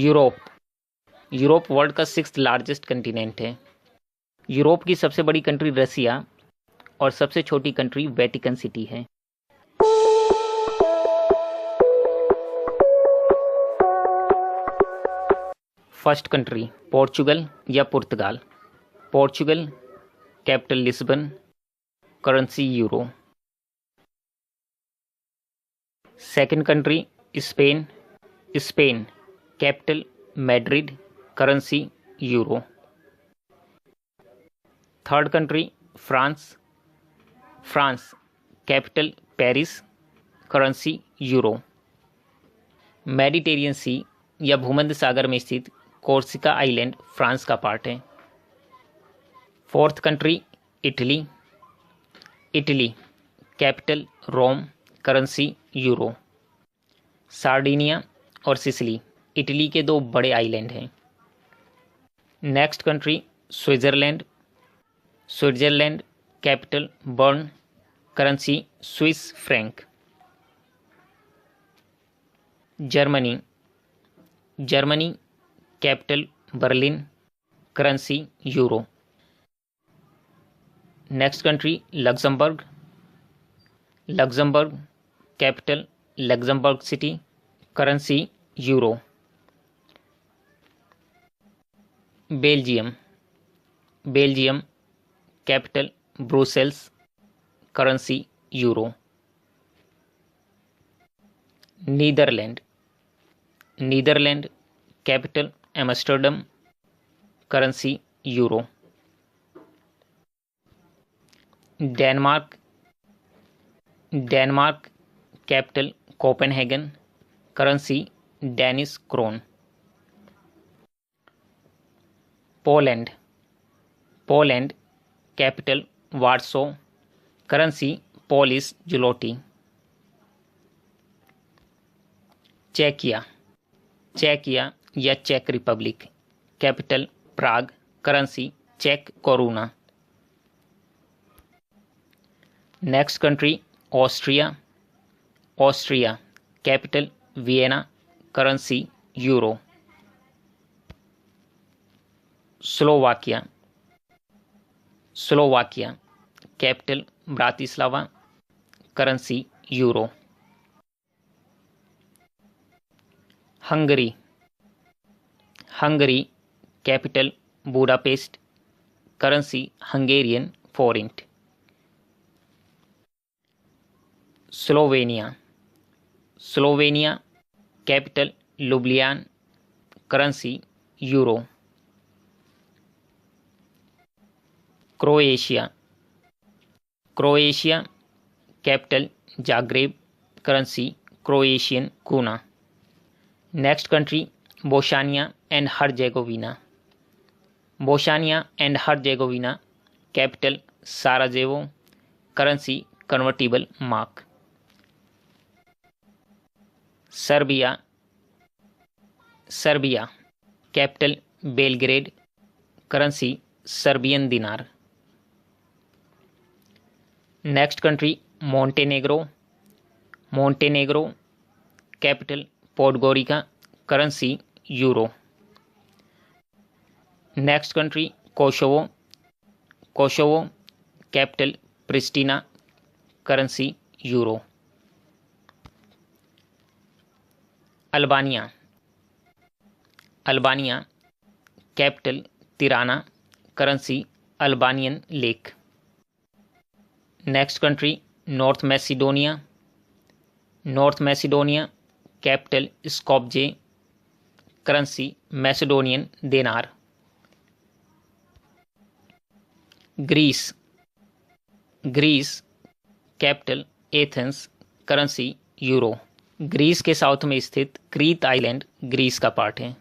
Europe. Europe world का 6th largest continent है। Europe की सबसे बड़ी कंट्री रसिया और सबसे छोटी कंट्री वेटिकन सिटी है। फर्स्ट कंट्री पोर्चुगल या पुर्तगाल। Portugal, capital Lisbon, currency euro. Second country Spain. Spain, capital Madrid, currency euro. Third country France. France, capital Paris, currency euro. Mediterranean sea या भूमध्य सागर में स्थित कोर्सिका आइलैंड फ्रांस का part है। Fourth country Italy. Italy, capital Rome, currency euro. Sardinia और Sicily Italy के 2 बड़े आइलैंड हैं। Next country Switzerland. Switzerland, capital burn, currency Swiss Frank. Germany. Germany, capital Berlin, currency euro. Next country Luxembourg. Luxembourg, capital Luxembourg city, currency euro. Belgium. Belgium, capital Brussels, currency euro. Netherlands. Netherlands, capital Amsterdam, currency euro. Denmark. Denmark, capital Copenhagen, currency Danish crown. Poland. Poland, capital वार्सो, currency Polish जुलोटी। चेकिया। चेकिया या check Republic, capital Prague, currency check koruna. Next country Austria. Austria, capital Vienna, currency euro. Slovakia. Slovakia, capital Bratislava, currency euro. Hungary. Hungary, capital Budapest, currency Hungarian forint. Slovenia. Slovenia, capital Ljubljana, currency euro. Croatia. Croatia, capital Zagreb, currency Croatian kuna. Next country Bosnia and Herzegovina. Bosnia and Herzegovina, capital Sarajevo, currency convertible mark. Serbia. Serbia, capital Belgrade, currency Serbian dinar. Next country Montenegro. Montenegro, capital Podgorica, currency euro. Next country Kosovo. Kosovo, capital Pristina, currency euro. Albania. Albania, capital Tirana, currency Albanian lek. Next country North Macedonia. North Macedonia, capital Skopje, currency मैसिडोनियन denar. Greece. Greece, capital Athens, currency euro. Greece के south में स्थित Crete island Greece का part है।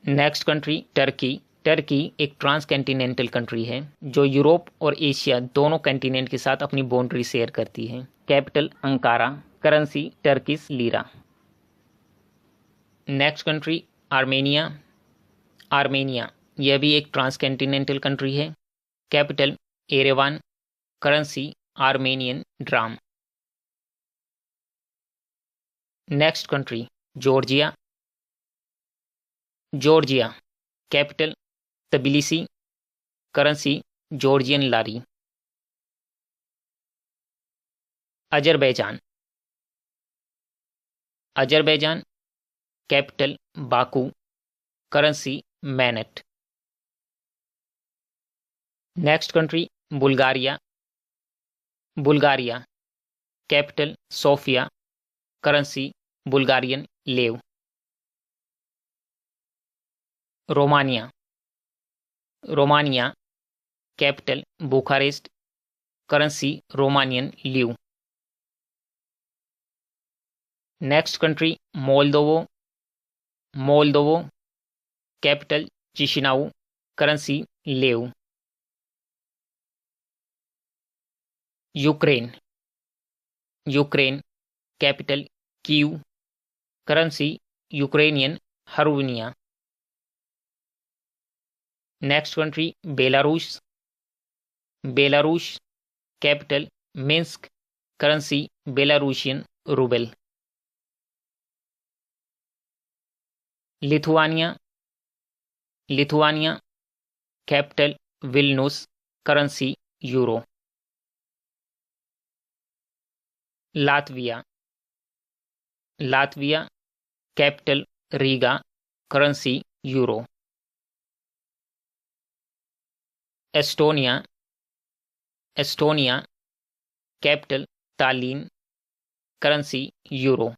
Next country Turkey. Turkey एक transcontinental country है जो Europe और Asia दोनों कॉन्टिनेंट के साथ अपनी बाउंड्री शेयर करती है। Capital Ankara, currency Turkish lira. Next country Armenia. Armenia यह भी एक ट्रांसकॉन्टिनेंटल कंट्री है। Capital Yerevan, currency Armenian dram. Next country Georgia. Georgia, capital Tbilisi, currency Georgian lari. Azerbaijan, Azerbaijan, capital Baku, currency manat. Next country Bulgaria, Bulgaria, capital Sofia, currency Bulgarian lev. Romania, Romania, capital Bucharest, currency Romanian leu. Next country Moldova, Moldova, capital Chisinau, currency lev. Ukraine, Ukraine, capital Kiev, currency Ukrainian हर्विनिया। Next country Belarus, Belarus, capital Minsk, currency Belarusian ruble. Lithuania, Lithuania, capital Vilnius, currency euro. Latvia, Latvia, capital Riga, currency euro. Estonia, Estonia, capital Tallinn, currency euro.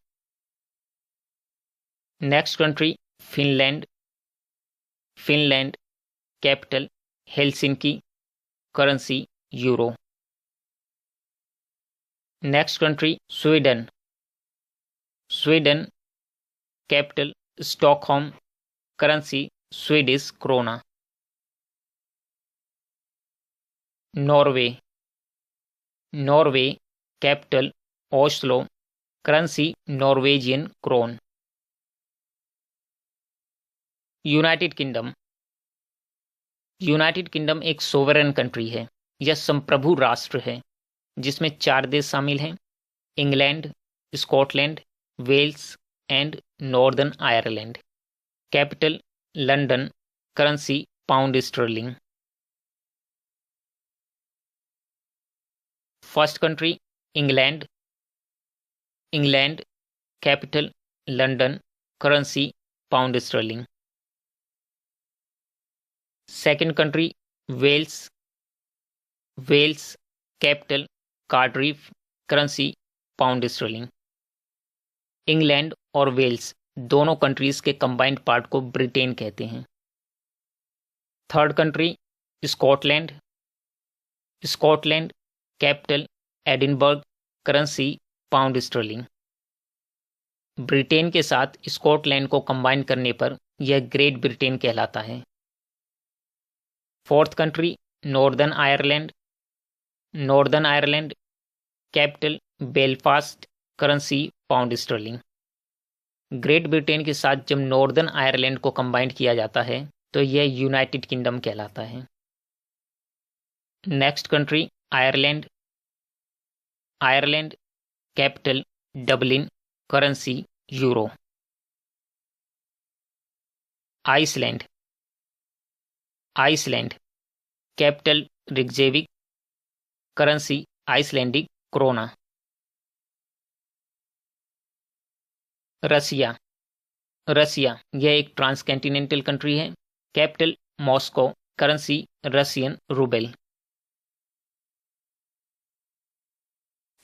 Next country Finland, Finland, capital Helsinki, currency euro. Next country Sweden, Sweden, capital Stockholm, currency Swedish krona. Norway, Norway, capital Oslo, currency Norwegian krone. United Kingdom, United Kingdom एक sovereign country है। यह संप्रभु राष्ट्र है जिसमें 4 देश शामिल हैं: England, Scotland, Wales and Northern Ireland. Capital London, currency pound sterling. First country England, England, capital London, currency pound sterling. Second country Wales, Wales, capital Cardiff, currency pound sterling. England और वेल्स दोनों countries के combined part को Britain कहते हैं। Third country Scotland, Scotland, capital Edinburgh, currency pound sterling. Britain के साथ Scotland को combine करने पर यह ग्रेट ब्रिटेन कहलाता है। Fourth country northern Ireland, northern Ireland, capital Belfast, currency pound Stirling. Great Britain के साथ जब नॉर्दर्न आयरलैंड को कंबाइंड किया जाता है तो यह यूनाइटेड किंगडम कहलाता है। Next country Ireland, Ireland, capital Dublin, currency euro. Iceland, Iceland, capital Reykjavik, currency Icelandic krona. Russia, Russia, यह एक ट्रांसकॉन्टिनेंटल कंट्री है। Capital Moscow, currency Russian ruble.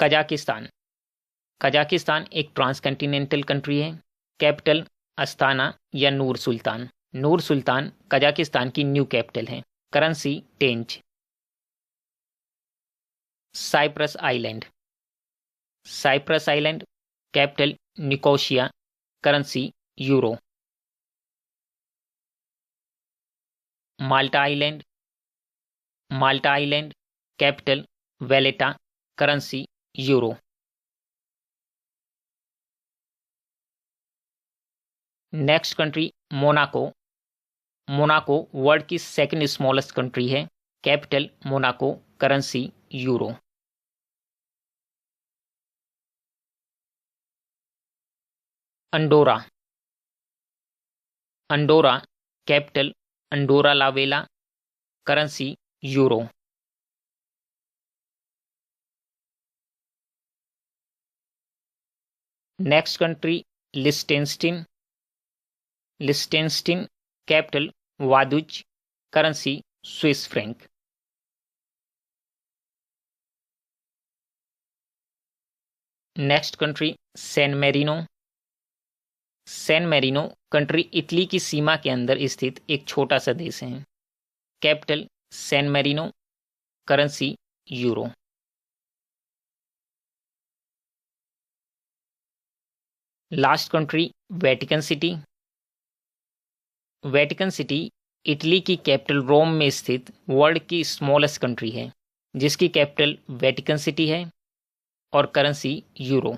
Kazakhstan, Kazakhstan एक ट्रांसकॉन्टिनेंटल कंट्री है। कैपिटल अस्ताना या Nur Sultan, Nur Sultan Kazakhstan की new capital है। Currency tenge. Cyprus island, Cyprus island, capital Nicosia, currency euro. Malta island, Malta island, capital Valletta, currency euro. Next country Monaco, Monaco world की second smallest country है। Capital Monaco, currency euro. Andorra, Andorra, capital Andorra la Vella, currency euro. Next country Liechtenstein, Liechtenstein capital Vaduz, currency Swiss franc. Next country San Marino, San Marino country Italy की सीमा के अंदर स्थित एक छोटा सा देश है। Capital San Marino, currency euro. Last country Vatican City, Vatican City Italy की कैपिटल रोम में स्थित वर्ल्ड की स्मॉलेस्ट कंट्री है, जिसकी कैपिटल वेटिकन सिटी है और करेंसी यूरो।